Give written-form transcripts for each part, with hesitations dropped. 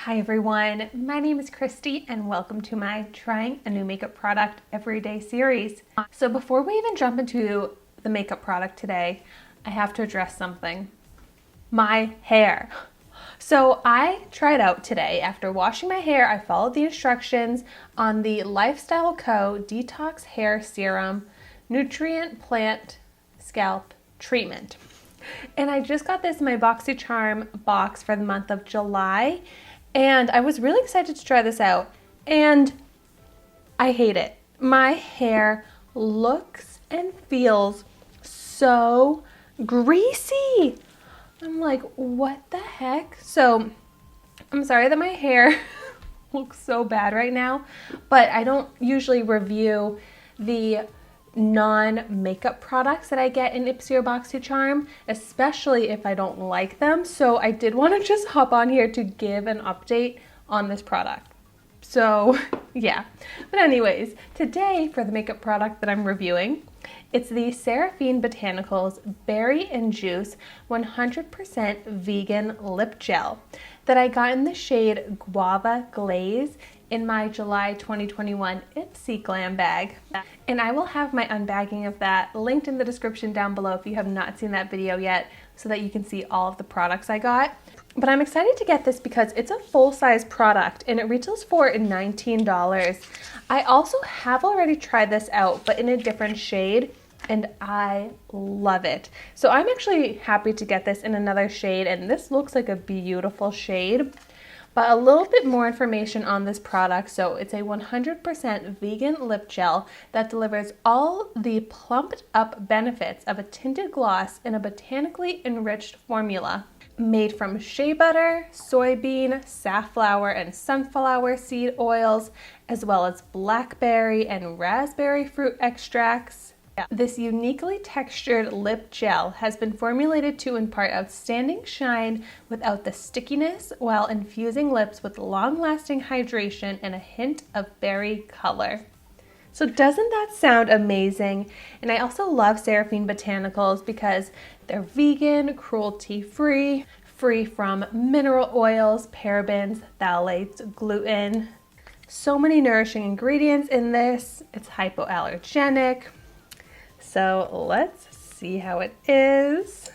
Hi everyone, my name is Christy and welcome to my Trying a New Makeup Product Everyday series. So before we even jump into the makeup product today, I have to address something. My hair. So I tried out today. After washing my hair, I followed the instructions on the Lifestyle Co. Detox Hair Serum Nutrient Plant Scalp Treatment. And I just got this in my BoxyCharm box for the month of July. And I was really excited to try this out, and I hate it. My hair looks and feels so greasy. I'm like, what the heck? So I'm sorry that my hair looks so bad right now, but I don't usually review the non-makeup products that I get in Ipsy or BoxyCharm, especially if I don't like them. So I did want to just hop on here to give an update on this product. So yeah, but anyways, today for the makeup product that I'm reviewing, it's the SERAPHINE Botanicals Berry Juice 100% Vegan Lip Gel that I got in the shade Guava Glaze in my July 2021 Ipsy Glam bag. And I will have my unbagging of that linked in the description down below if you have not seen that video yet, so that you can see all of the products I got. But I'm excited to get this because it's a full-size product and it retails for $19. I also have already tried this out, but in a different shade, and I love it. So I'm actually happy to get this in another shade, and this looks like a beautiful shade. But a little bit more information on this product. So it's a 100% vegan lip gel that delivers all the plumped up benefits of a tinted gloss in a botanically enriched formula made from shea butter, soybean, safflower, and sunflower seed oils, as well as blackberry and raspberry fruit extracts. This uniquely textured lip gel has been formulated to impart outstanding shine without the stickiness, while infusing lips with long-lasting hydration and a hint of berry color. So doesn't that sound amazing? And I also love SERAPHINE Botanicals because they're vegan, cruelty-free, free from mineral oils, parabens, phthalates, gluten. So many nourishing ingredients in this. It's hypoallergenic. So let's see how it is.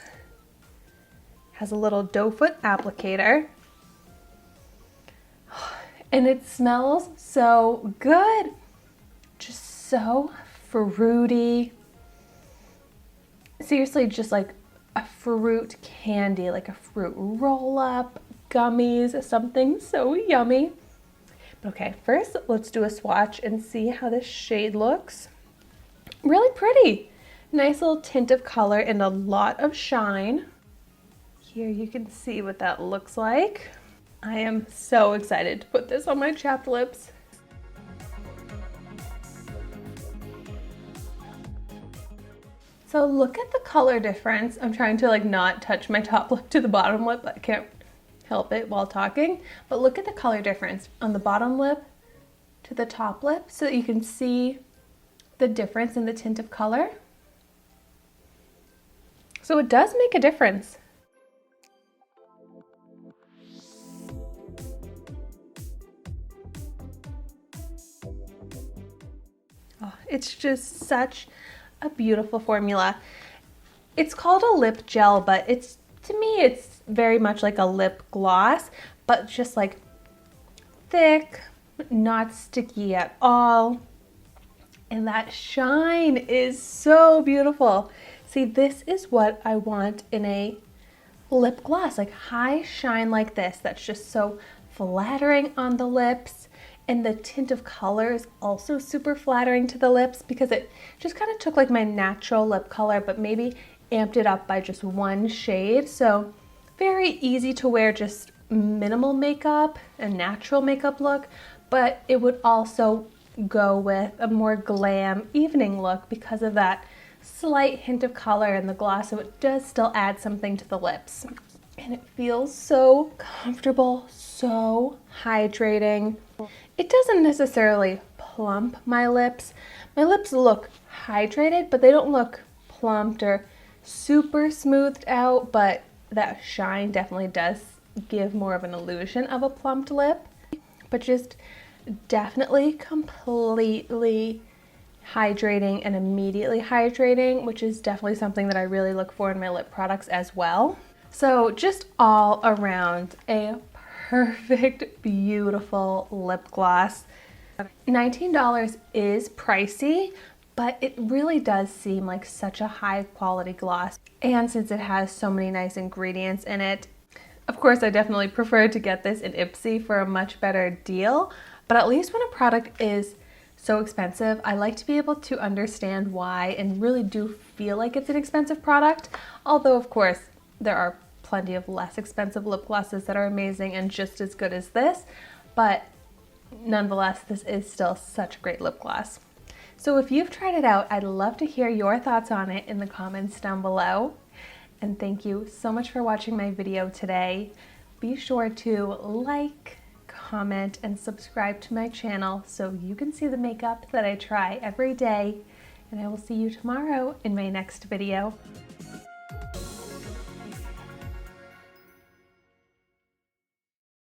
Has a little doe foot applicator. And it smells so good. Just so fruity. Seriously, just like a fruit candy, like a fruit roll-up, gummies, something so yummy. Okay, first let's do a swatch and see how this shade looks. Really pretty. Nice little tint of color and a lot of shine. Here you can see what that looks like. I am so excited to put this on my chapped lips. So look at the color difference. I'm trying to not touch my top lip to the bottom lip, but I can't help it while talking. But look at the color difference on the bottom lip to the top lip so that you can see the difference in the tint of color. So it does make a difference. Oh, it's just such a beautiful formula. It's called a lip gel, but to me it's very much like a lip gloss, but just like thick, not sticky at all. And that shine is so beautiful. See, this is what I want in a lip gloss, like high shine like this. That's just so flattering on the lips. And the tint of color is also super flattering to the lips because it just kind of took like my natural lip color, but maybe amped it up by just one shade. So very easy to wear, just minimal makeup, a natural makeup look, but it would also go with a more glam evening look because of that slight hint of color in the gloss, so it does still add something to the lips. And it feels so comfortable, so hydrating. It doesn't necessarily plump my lips. My lips look hydrated, but they don't look plumped or super smoothed out, but that shine definitely does give more of an illusion of a plumped lip, but just definitely completely hydrating and immediately hydrating, which is definitely something that I really look for in my lip products as well. So just all around a perfect, beautiful lip gloss. $19 is pricey, but it really does seem like such a high quality gloss. And since it has so many nice ingredients in it, of course I definitely prefer to get this in Ipsy for a much better deal. But at least when a product is so expensive, I like to be able to understand why and really do feel like it's an expensive product. Although of course there are plenty of less expensive lip glosses that are amazing and just as good as this, but nonetheless, this is still such a great lip gloss. So if you've tried it out, I'd love to hear your thoughts on it in the comments down below. And thank you so much for watching my video today. Be sure to like, comment, and subscribe to my channel so you can see the makeup that I try every day. And I will see you tomorrow in my next video.